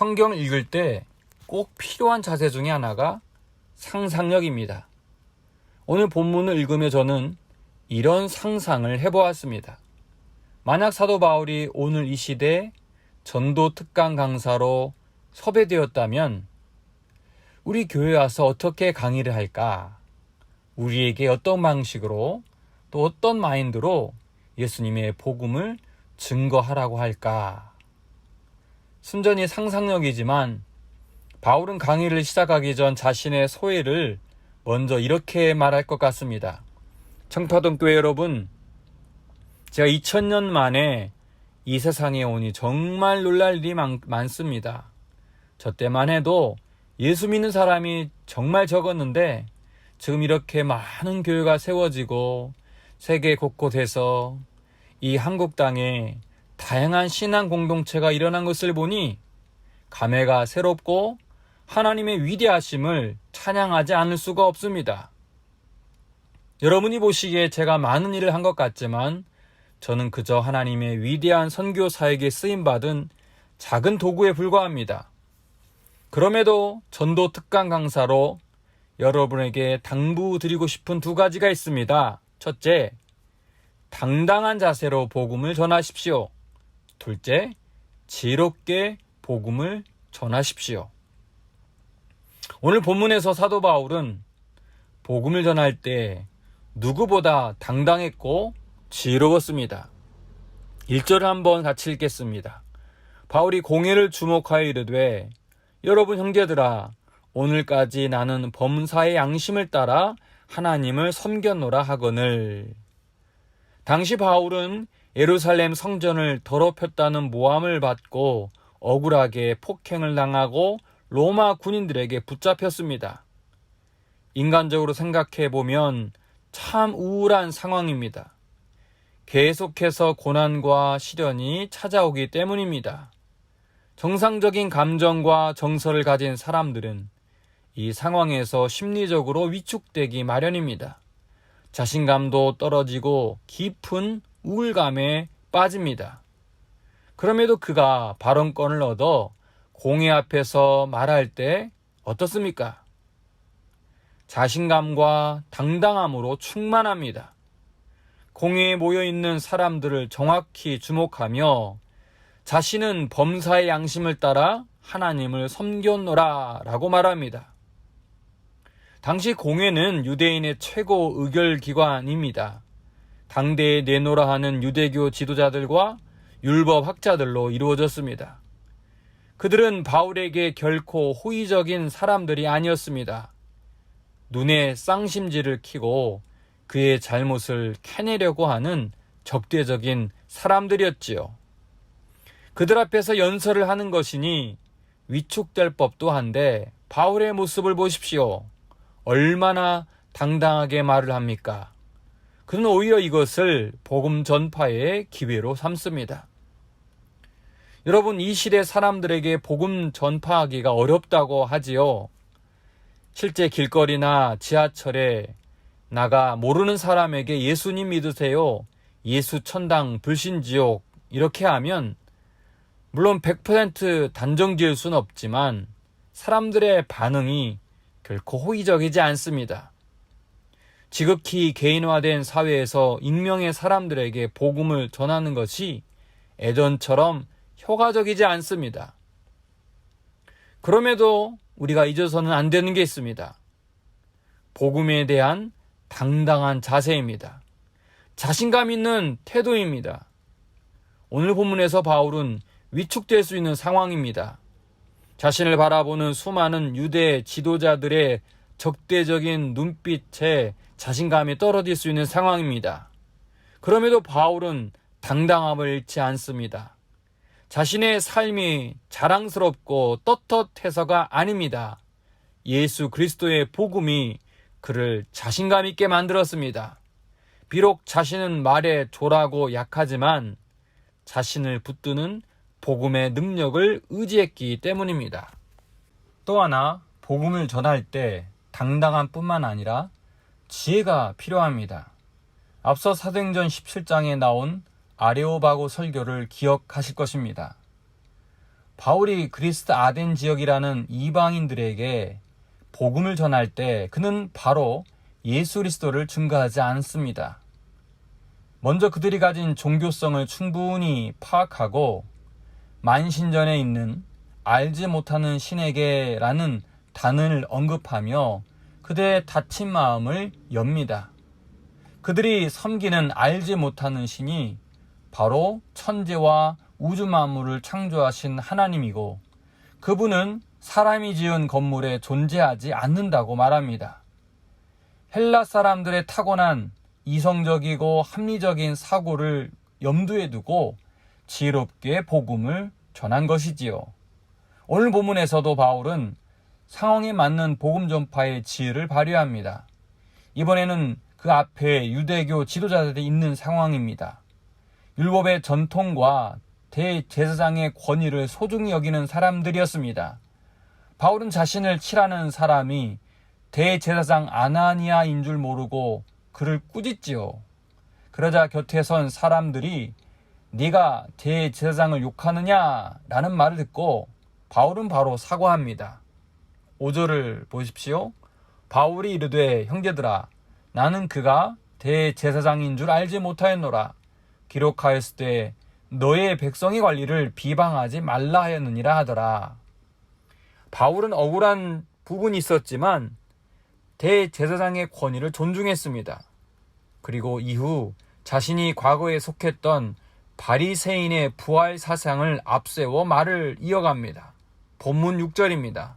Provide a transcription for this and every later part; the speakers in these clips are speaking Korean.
성경을 읽을 때 꼭 필요한 자세 중에 하나가 상상력입니다. 오늘 본문을 읽으며 저는 이런 상상을 해보았습니다. 만약 사도 바울이 오늘 이 시대에 전도 특강 강사로 섭외되었다면 우리 교회에 와서 어떻게 강의를 할까? 우리에게 어떤 방식으로 또 어떤 마인드로 예수님의 복음을 증거하라고 할까? 순전히 상상력이지만 바울은 강의를 시작하기 전 자신의 소회를 먼저 이렇게 말할 것 같습니다. 청파동 교회 여러분, 제가 2000년 만에 이 세상에 오니 정말 놀랄 일이 많습니다. 저 때만 해도 예수 믿는 사람이 정말 적었는데 지금 이렇게 많은 교회가 세워지고 세계 곳곳에서 이 한국 땅에 다양한 신앙 공동체가 일어난 것을 보니 감회가 새롭고 하나님의 위대하심을 찬양하지 않을 수가 없습니다. 여러분이 보시기에 제가 많은 일을 한 것 같지만 저는 그저 하나님의 위대한 선교사에게 쓰임받은 작은 도구에 불과합니다. 그럼에도 전도 특강 강사로 여러분에게 당부드리고 싶은 두 가지가 있습니다. 첫째, 당당한 자세로 복음을 전하십시오. 둘째, 지혜롭게 복음을 전하십시오. 오늘 본문에서 사도 바울은 복음을 전할 때 누구보다 당당했고 지혜로웠습니다. 1절을 한번 같이 읽겠습니다. 바울이 공회를 주목하여 이르되 여러분 형제들아 오늘까지 나는 범사의 양심을 따라 하나님을 섬겼노라 하거늘. 당시 바울은 예루살렘 성전을 더럽혔다는 모함을 받고 억울하게 폭행을 당하고 로마 군인들에게 붙잡혔습니다. 인간적으로 생각해 보면 참 우울한 상황입니다. 계속해서 고난과 시련이 찾아오기 때문입니다. 정상적인 감정과 정서를 가진 사람들은 이 상황에서 심리적으로 위축되기 마련입니다. 자신감도 떨어지고 깊은 우울감에 빠집니다. 그럼에도 그가 발언권을 얻어 공회 앞에서 말할 때 어떻습니까? 자신감과 당당함으로 충만합니다. 공회에 모여있는 사람들을 정확히 주목하며 자신은 범사의 양심을 따라 하나님을 섬겼노라 라고 말합니다. 당시 공회는 유대인의 최고 의결기관입니다. 당대에 내노라 하는 유대교 지도자들과 율법학자들로 이루어졌습니다. 그들은 바울에게 결코 호의적인 사람들이 아니었습니다. 눈에 쌍심지를 켜고 그의 잘못을 캐내려고 하는 적대적인 사람들이었지요. 그들 앞에서 연설을 하는 것이니 위축될 법도 한데 바울의 모습을 보십시오. 얼마나 당당하게 말을 합니까? 그는 오히려 이것을 복음 전파의 기회로 삼습니다. 여러분, 이 시대 사람들에게 복음 전파하기가 어렵다고 하지요. 실제 길거리나 지하철에 나가 모르는 사람에게 예수님 믿으세요, 예수 천당 불신지옥 이렇게 하면 물론 100% 단정 지을 수는 없지만 사람들의 반응이 결코 호의적이지 않습니다. 지극히 개인화된 사회에서 익명의 사람들에게 복음을 전하는 것이 예전처럼 효과적이지 않습니다. 그럼에도 우리가 잊어서는 안 되는 게 있습니다. 복음에 대한 당당한 자세입니다. 자신감 있는 태도입니다. 오늘 본문에서 바울은 위축될 수 있는 상황입니다. 자신을 바라보는 수많은 유대 지도자들의 적대적인 눈빛에 자신감이 떨어질 수 있는 상황입니다. 그럼에도 바울은 당당함을 잃지 않습니다. 자신의 삶이 자랑스럽고 떳떳해서가 아닙니다. 예수 그리스도의 복음이 그를 자신감 있게 만들었습니다. 비록 자신은 말에 조라고 약하지만 자신을 붙드는 복음의 능력을 의지했기 때문입니다. 또 하나, 복음을 전할 때 당당함뿐만 아니라 지혜가 필요합니다. 앞서 사도행전 17장에 나온 아레오바고 설교를 기억하실 것입니다. 바울이 그리스 아덴 지역이라는 이방인들에게 복음을 전할 때 그는 바로 예수 그리스도를 증거하지 않습니다. 먼저 그들이 가진 종교성을 충분히 파악하고 만신전에 있는 알지 못하는 신에게라는 단어를 언급하며 그들의 닫힌 마음을 엽니다. 그들이 섬기는 알지 못하는 신이 바로 천지와 우주 만물을 창조하신 하나님이고 그분은 사람이 지은 건물에 존재하지 않는다고 말합니다. 헬라 사람들의 타고난 이성적이고 합리적인 사고를 염두에 두고 지혜롭게 복음을 전한 것이지요. 오늘 본문에서도 바울은 상황에 맞는 복음 전파의 지혜를 발휘합니다. 이번에는 그 앞에 유대교 지도자들이 있는 상황입니다. 율법의 전통과 대제사장의 권위를 소중히 여기는 사람들이었습니다. 바울은 자신을 치라는 사람이 대제사장 아나니아인 줄 모르고 그를 꾸짖지요. 그러자 곁에 선 사람들이 네가 대제사장을 욕하느냐? 라는 말을 듣고 바울은 바로 사과합니다. 5절을 보십시오. 바울이 이르되 형제들아 나는 그가 대제사장인 줄 알지 못하였노라. 기록하였을 때 너의 백성의 관리를 비방하지 말라 하였느니라 하더라. 바울은 억울한 부분이 있었지만 대제사장의 권위를 존중했습니다. 그리고 이후 자신이 과거에 속했던 바리새인의 부활 사상을 앞세워 말을 이어갑니다. 본문 6절입니다.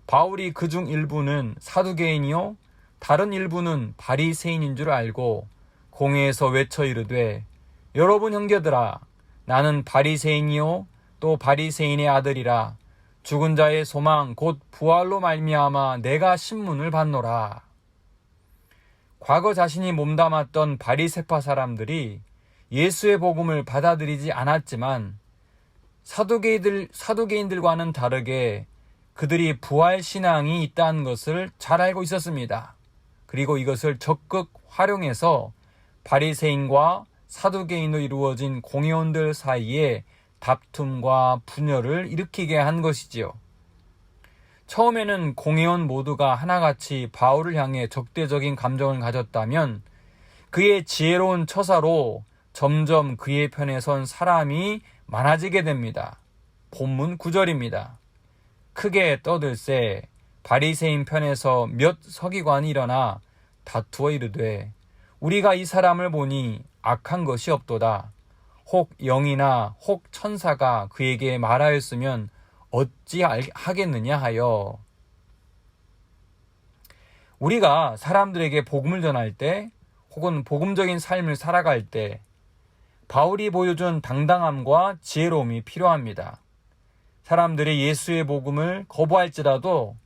바울이 그중 일부는 사두개인이요 다른 일부는 바리새인인 줄 알고 공회에서 외쳐 이르되 여러분 형제들아 나는 바리새인이요 또 바리새인의 아들이라 죽은 자의 소망 곧 부활로 말미암아 내가 신문을 받노라. 과거 자신이 몸담았던 바리새파 사람들이 예수의 복음을 받아들이지 않았지만 사두개인들과는 다르게 그들이 부활 신앙이 있다는 것을 잘 알고 있었습니다. 그리고 이것을 적극 활용해서 바리새인과 사두개인으로 이루어진 공회원들 사이에 다툼과 분열을 일으키게 한 것이지요. 처음에는 공회원 모두가 하나같이 바울을 향해 적대적인 감정을 가졌다면 그의 지혜로운 처사로 점점 그의 편에 선 사람이 많아지게 됩니다. 본문 9절입니다. 크게 떠들세 바리새인 편에서 몇 서기관이 일어나 다투어 이르되 우리가 이 사람을 보니 악한 것이 없도다. 혹 영이나 혹 천사가 그에게 말하였으면 어찌 하겠느냐 하여. 우리가 사람들에게 복음을 전할 때 혹은 복음적인 삶을 살아갈 때 바울이 보여준 당당함과 지혜로움이 필요합니다. 사람들이 예수의 복음을 거부할지라도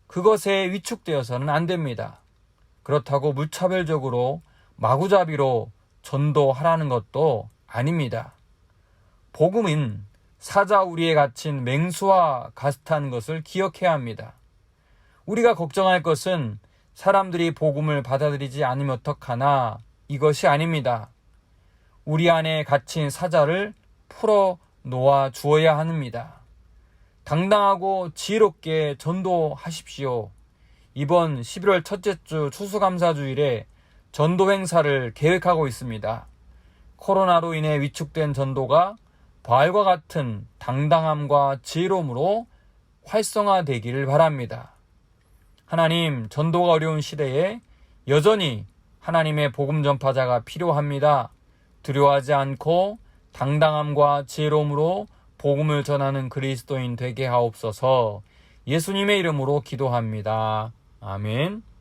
그것에 위축되어서는 안 됩니다. 그렇다고 무차별적으로 마구잡이로 전도하라는 것도 아닙니다. 복음은 사자우리에 갇힌 맹수와 같다는 것을 기억해야 합니다. 우리가 걱정할 것은 사람들이 복음을 받아들이지 않으면 어떡하나 이것이 아닙니다. 우리 안에 갇힌 사자를 풀어 놓아 주어야 합니다. 당당하고 지혜롭게 전도하십시오. 이번 11월 첫째 주 추수감사주일에 전도 행사를 계획하고 있습니다. 코로나로 인해 위축된 전도가 바알과 같은 당당함과 지혜로움으로 활성화되기를 바랍니다. 하나님, 전도가 어려운 시대에 여전히 하나님의 복음 전파자가 필요합니다. 두려워하지 않고 당당함과 지혜로움으로 복음을 전하는 그리스도인 되게 하옵소서. 예수님의 이름으로 기도합니다. 아멘.